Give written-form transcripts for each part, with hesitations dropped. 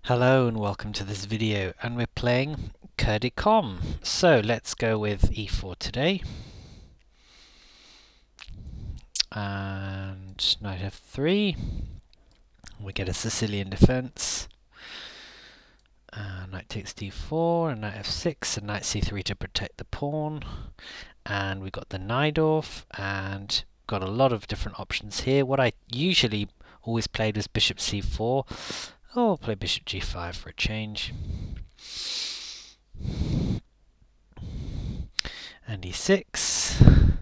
Hello and welcome to this video, and we're playing kurdicom. So let's go with e4 today. And knight f3. We get a Sicilian defense. Knight takes d4 and knight f6 and knight c3 to protect the pawn. And we got the Najdorf and got a lot of different options here. What I usually always played was bishop c4. Oh, I'll play bishop g5 for a change. And e6.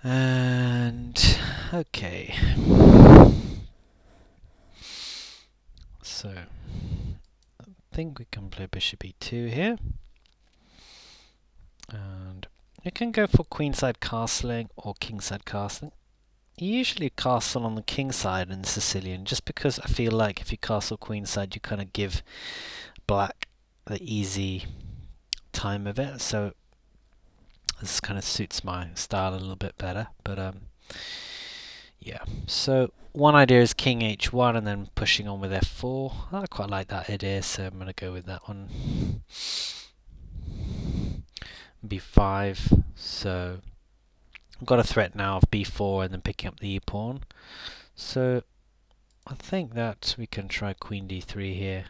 And okay. So I think we can play bishop e2 here. And you can go for queenside castling or kingside castling. You usually castle on the king side in Sicilian, just because I feel like if you castle queenside, you kind of give black the easy time of it. So this kind of suits my style a little bit better. But yeah. So one idea is king h1 and then pushing on with f4. I quite like that idea, so I'm going to go with that one. b5. So I've got a threat now of b4 and then picking up the e-pawn. So I think that we can try queen d3 here.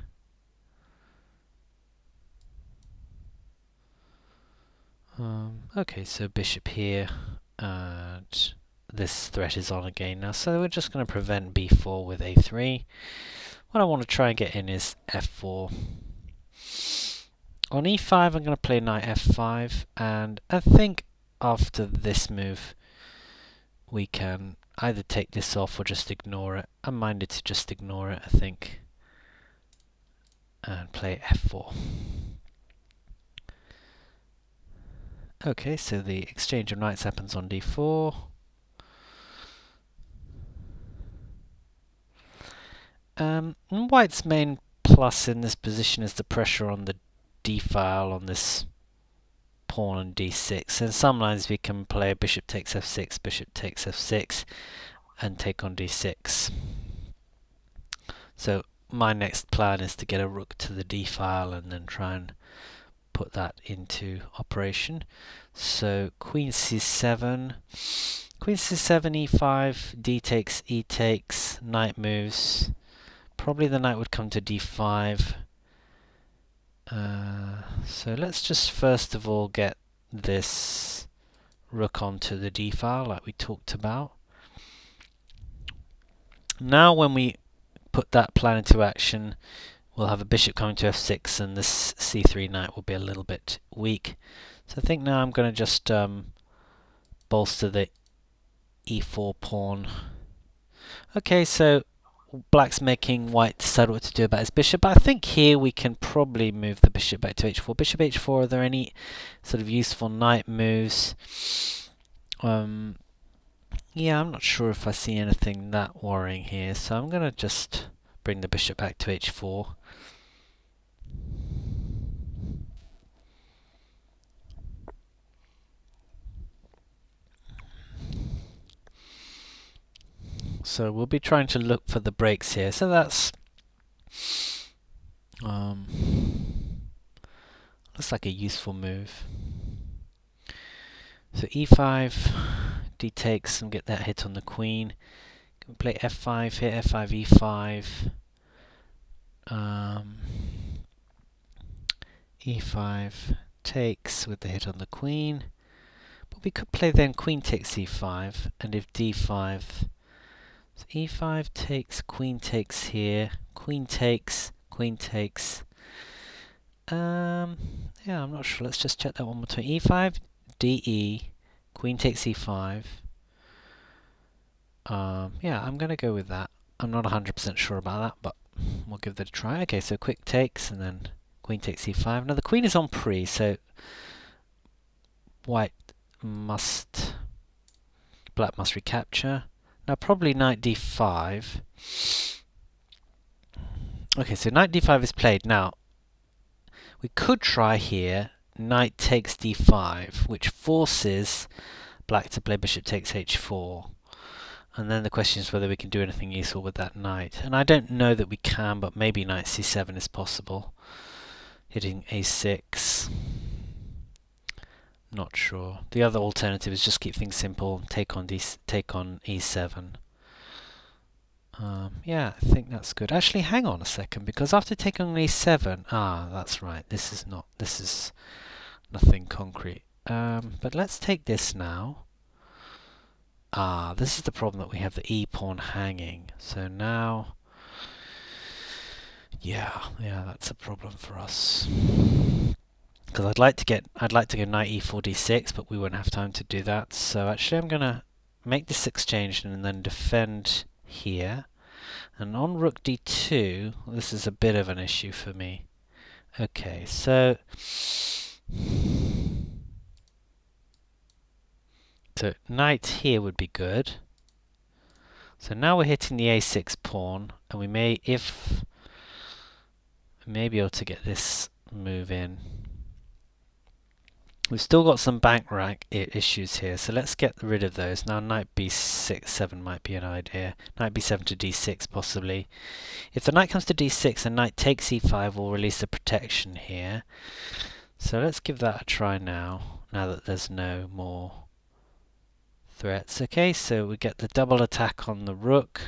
Okay, so bishop here, and this threat is on again now. So we're just going to prevent b4 with a3. What I want to try and get in is f4. On e5, I'm going to play knight f5, and I think after this move, we can either take this off or just ignore it. I'm minded to just ignore it, I think, and play f4. Okay, so the exchange of knights happens on d4. White's main plus in this position is the pressure on the d-file on this pawn on d6. In some lines we can play bishop takes f6, bishop takes f6, and take on d6. So my next plan is to get a rook to the d-file and then try and put that into operation. So queen c7, e5, d takes, e takes, knight moves. Probably the knight would come to d5. So let's just first of all get this rook onto the d-file like we talked about. Now when we put that plan into action, we'll have a bishop coming to f6 and this c3 knight will be a little bit weak. So I think now I'm going to just bolster the e4 pawn. Okay, so black's making white decide what to do about his bishop, but I think here we can probably move the bishop back to h4. Bishop h4, are there any sort of useful knight moves? Yeah, I'm not sure if I see anything that worrying here, so I'm going to just bring the bishop back to h4. So we'll be trying to look for the breaks here. So that's looks like a useful move. So e5, d takes, and get that hit on the queen. Can we play f5 here? f5, e5. e5 takes with the hit on the queen. But we could play then queen takes e5, and if d5, so e5 takes, queen takes here, queen takes, queen takes. Yeah, I'm not sure. Let's just check that one more time. e5, de, queen takes e5. Yeah, I'm going to go with that. I'm not 100% sure about that, but we'll give that a try. Okay, so quick takes, and then queen takes e5. Now the queen is on pre, so black must recapture. Now probably knight d5. Okay, so knight d5 is played. Now, we could try here knight takes d5, which forces black to play bishop takes h4. And then the question is whether we can do anything useful with that knight. And I don't know that we can, but maybe knight c7 is possible. Hitting a6. Not sure. The other alternative is just keep things simple, take on e7. Yeah, I think that's good. Actually, hang on a second, because after taking on e7, that's right. This is nothing concrete. But let's take this now. This is the problem, that we have the e pawn hanging. So now, yeah, that's a problem for us. Because I'd like to go knight e4 d6, but we won't have time to do that. So actually, I'm gonna make this exchange and then defend here. And on rook d2, this is a bit of an issue for me. Okay, so knight here would be good. So now we're hitting the a6 pawn, and we may be able to get this move in. We've still got some bank rank issues here, so let's get rid of those. Now knight b6, 7 might be an idea. Knight b7 to d6 possibly. If the knight comes to d6 and knight takes e5, we'll release the protection here. So let's give that a try now that there's no more threats. Okay, so we get the double attack on the rook.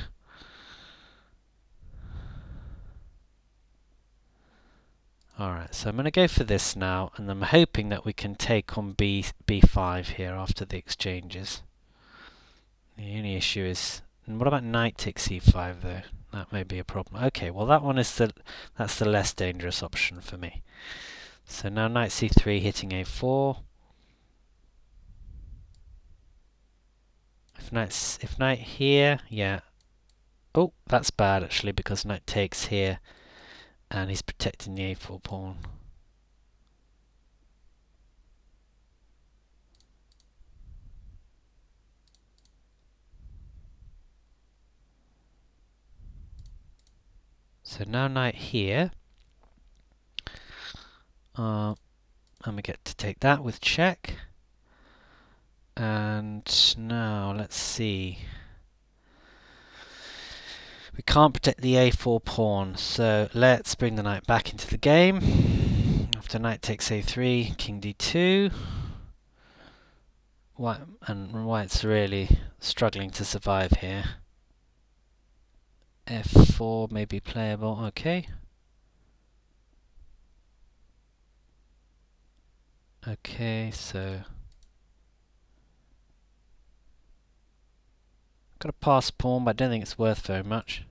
Alright, so I'm going to go for this now, and I'm hoping that we can take on b5 here after the exchanges. The only issue is, and what about knight takes e5 though? That may be a problem. Okay, well that's the less dangerous option for me. So now knight c3 hitting a4. If knight here, yeah. Oh, that's bad actually, because knight takes here. And he's protecting the a4 pawn. So now knight here. And we get to take that with check. And now let's see. We can't protect the a4 pawn, so let's bring the knight back into the game. After knight takes a3, king d2. White's really struggling to survive here. f4 may be playable, okay. Okay, so got a pass pawn, but I don't think it's worth very much.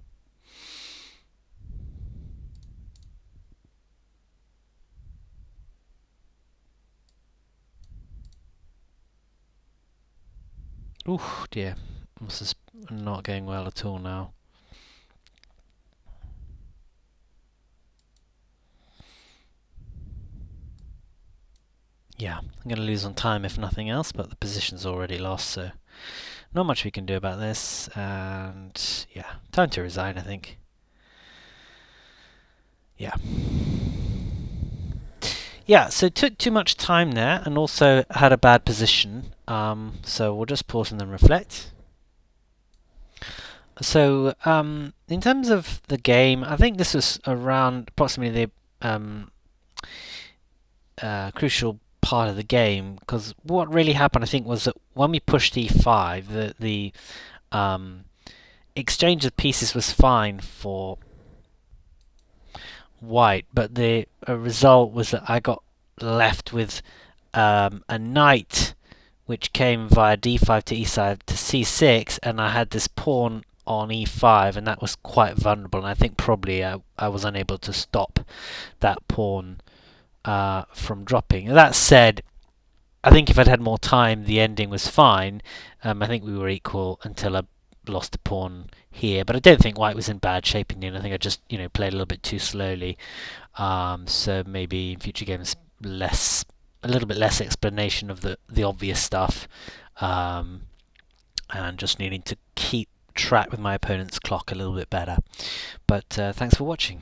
Ooh, dear. This is not going well at all now. Yeah, I'm going to lose on time if nothing else, but the position's already lost, so not much we can do about this. And yeah, time to resign, I think. Yeah. Yeah, so took too much time there, and also had a bad position. So we'll just pause and then reflect. So in terms of the game, I think this was around approximately the crucial part of the game, because what really happened, I think, was that when we pushed e5, the exchange of pieces was fine for white, but the result was that I got left with a knight which came via d5 to e5 to c6, and I had this pawn on e5, and that was quite vulnerable, and I think probably I was unable to stop that pawn from dropping. That said, I think if I'd had more time, the ending was fine. I think we were equal until I lost a pawn here, but I don't think white was in bad shape in the end. I think I just played a little bit too slowly. So maybe in future games, a little bit less explanation of the obvious stuff, and just needing to keep track with my opponent's clock a little bit better. But thanks for watching.